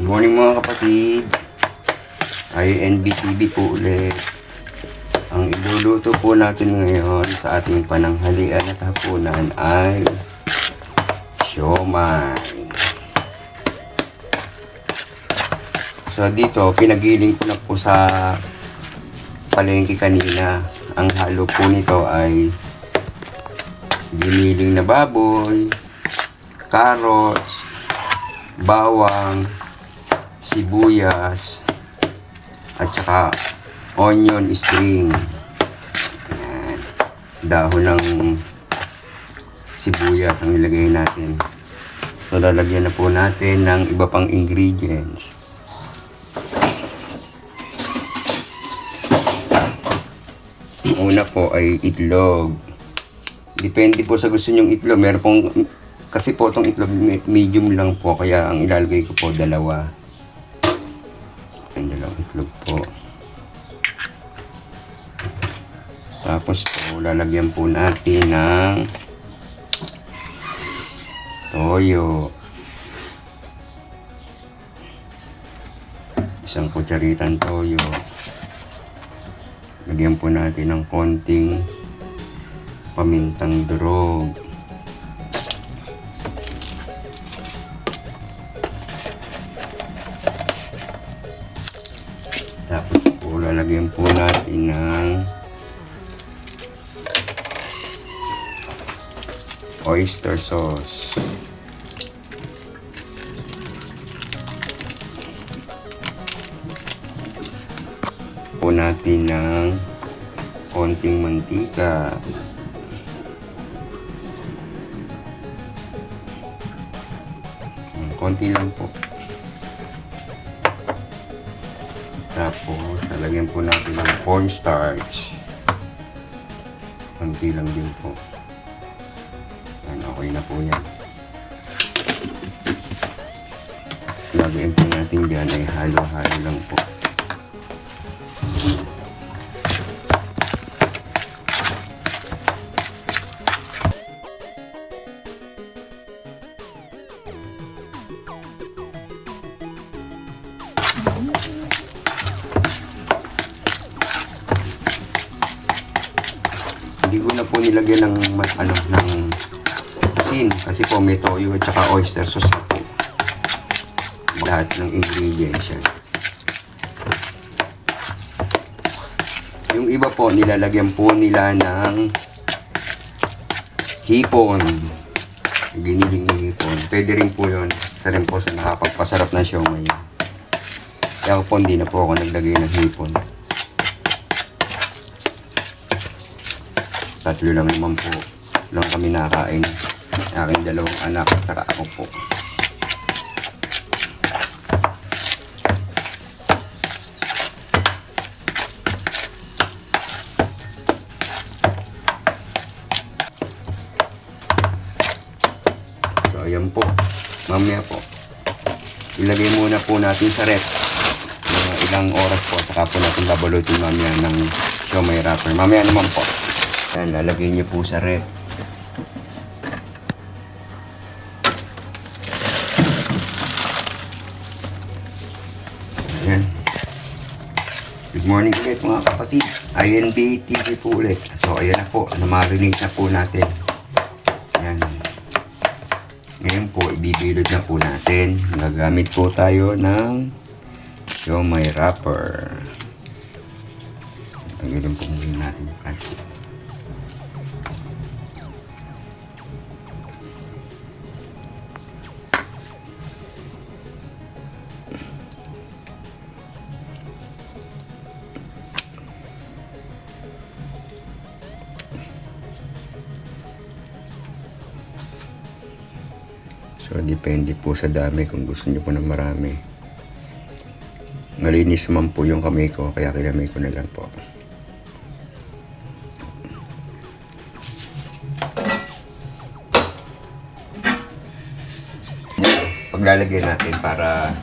Morning mga kapatid, INBTV po ulit. Ang iluluto po natin ngayon sa ating pananghalian at hapunan ay siomai. So dito, pinagiling ko na po sa palengke kanina. Ang halo po nito ay giniling na baboy, carrots, bawang, sibuyas, at saka onion string. Ayan. Dahon ng sibuyas ang ilagay natin. So lalagyan na po natin ng iba pang ingredients. Una po ay itlog. Depende po sa gusto nyong itlog. Meron pong, kasi po itong itlog medium lang po, kaya ang ilalagay ko po dalawa. Ang dalawang itlog po. Tapos po, lalagyan po natin ng toyo. Isang kutsaritan toyo. Lagyan po natin ng konting pamintang durog. Tapos po, lalagyan po natin ng oyster sauce. Po natin ng konting mantika. Konti lang po. Tapos, lalagyan po natin ng cornstarch. Konti lang din po. Yan, okay na po yan. Lagyan po natin dyan ay halo-halo lang po. Hindi ko na po nilagyan ng asin kasi po may toyo at saka oyster sauce na po. Lahat ng ingredients yan. Yung iba po nilalagyan po nila ng hipon. Giniling na hipon. Pwede rin po yun. Isa rin po sa nakapagpasarap na siomai. Kaya po hindi na po ako naglagay ng hipon. Tatlo lang naman po lang kami nakain. Aking dalawang anak at saka ako po. So ayan po. Mamaya po, ilagay muna po natin sa ref. Mga ilang oras po, saka po natin babalutin mamaya ng siomai wrapper. Mamaya naman po. Yan, lalagay niyo po sa ref. Ayan. Good morning ulit mga kapatid. INBTV po ulit. So, ayan na po. Na-marinate na po natin. Ayan. Ngayon po, ibibilod na po natin. Gagamit po tayo ng siomai wrapper. Tanggalin po muna natin yung plastic. So, depende po sa dami kung gusto nyo po ng marami. Malinis naman po yung kamay ko, kaya kinamay ko na lang po. Paglalagay natin para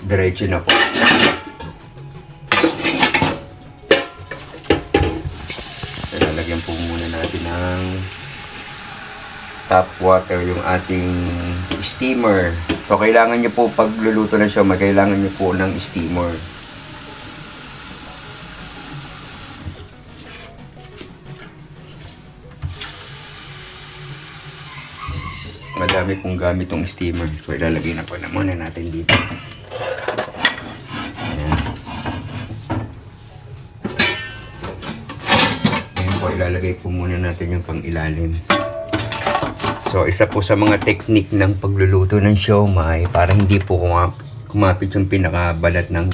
diretso na po. lalagyan po muna natin ng tap water yung ating steamer. So, kailangan nyo po pagluluto ng siomai, kailangan nyo po ng steamer. Madami pong gamit yung steamer. So, ilalagay na po na muna natin dito. Ayan. Ayan po, ilalagay po muna natin yung pang-ilalim. So, isa po sa mga technique ng pagluluto ng siomai para hindi po kumapit yung pinakabalat ng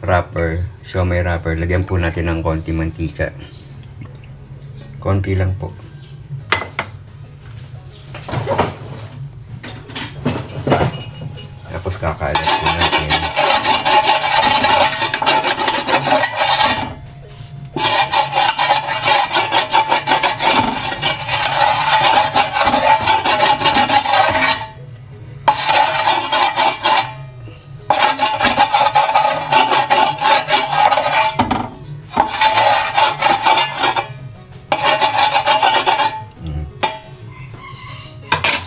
wrapper, siomai wrapper. Lagyan po natin ng konti mantika. Konti lang po. Tapos kakalat po natin.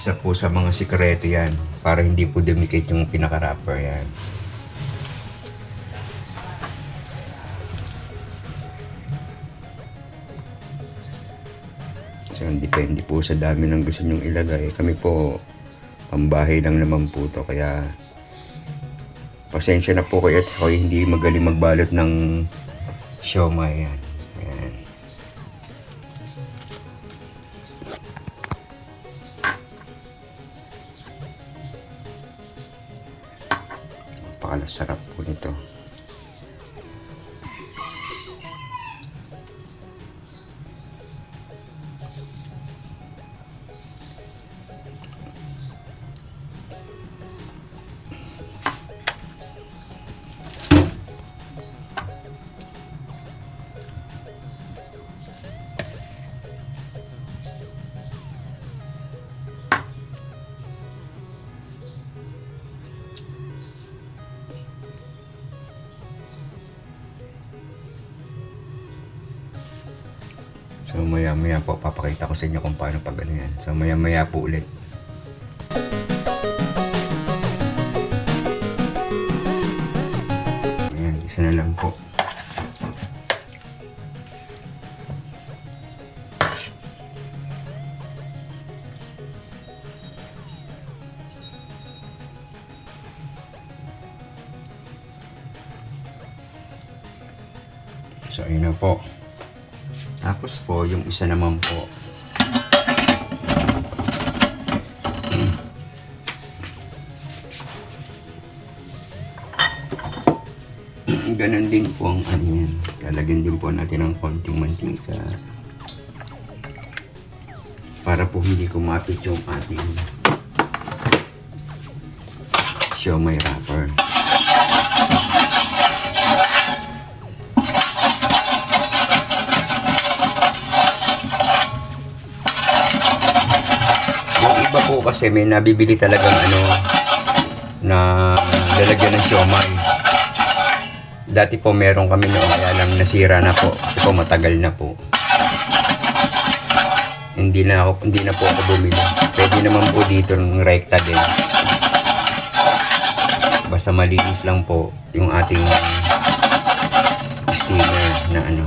Isa po sa mga sikreto yan para hindi po dumikit yung pinaka-wrapper yan. So, depende po sa dami ng gusto nyong ilagay. Kami po, pambahay lang naman po to. Kaya, pasensya na po kayo at ako'y hindi magaling magbalot ng siomai yan. Ayan. Napakalasarap po nito. So maya maya po papakita ko sa inyo kung paano pag ano yan. So maya maya po ulit. Ayan, isa na lang po. So ayun na po. Tapos po, yung isa naman po. Ganon din po ang ano yan. Lalagyan din po natin ng konting mantika. Para po hindi kumapit yung ating siomai wrapper. Iba po kasi may nabibili talagang ano na lalagyan ng siomai. Dati po meron kami noon kaya lang nasira na po kasi po matagal na po. Hindi na po ako bumili. Pwede naman po dito ng rekta din. Basta malinis lang po yung ating steamer na ano.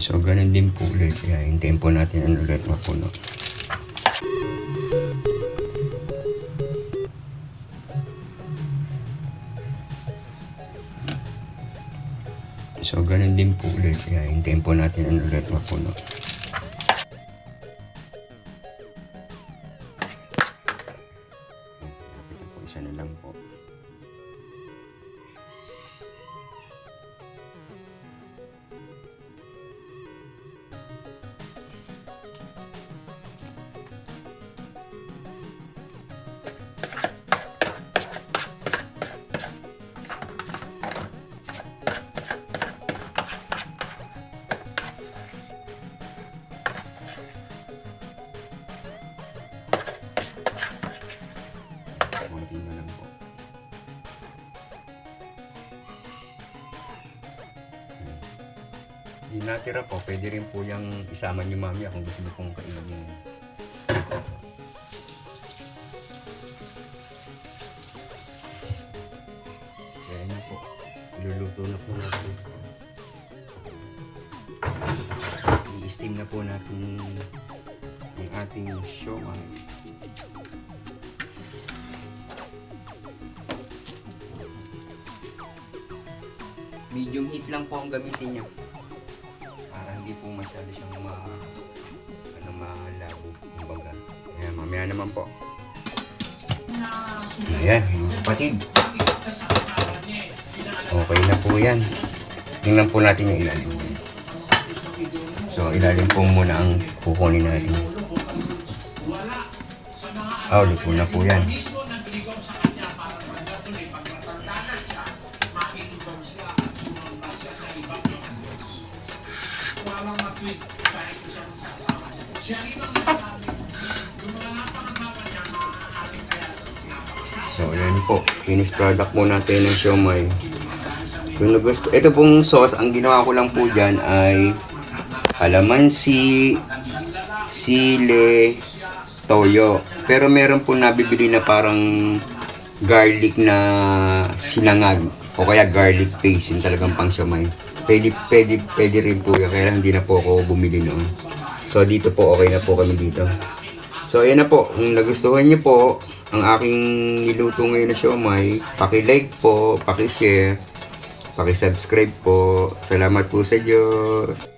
So, ganun din po ulit. Kaya, hintayin po natin ang ulit mapuno. So, ganun din po ulit. Kaya, hintayin po natin ang ulit mapuno. Ito po, isa na lang po. Yung natira po, pwede rin po yung isama niyo mamaya kung gusto niyo pong kainin. Kaya yun po, iluluto na po natin. I-steam na po natin yung ating siomai. Medium heat lang po ang gamitin niyo. Para hindi po masyado siyang malabo. Kumbaga. Ayan, mamaya naman po. Ayan, mga kapatid. Okay na po yan. Tingnan po natin yung ilalim. So, ilalim po muna ang kukunin natin. Luto na po yan. So, ayan po. Finished product po natin ng siomai. Kung gusto, ito pong sauce, ang ginawa ko lang po dyan ay kalamansi, sile, toyo. Pero meron po nabibili na parang garlic na sinangag o kaya garlic paste, yung talagang pang siomai. Pwede rin po yan, kaya lang hindi na po ako bumili noon. So dito po, okay na po kami dito. So ayan na po, kung nagustuhan niyo po ang aking niluto ngayon na siomai, paki-like po, paki-share, paki-subscribe po. Salamat po sa Diyos.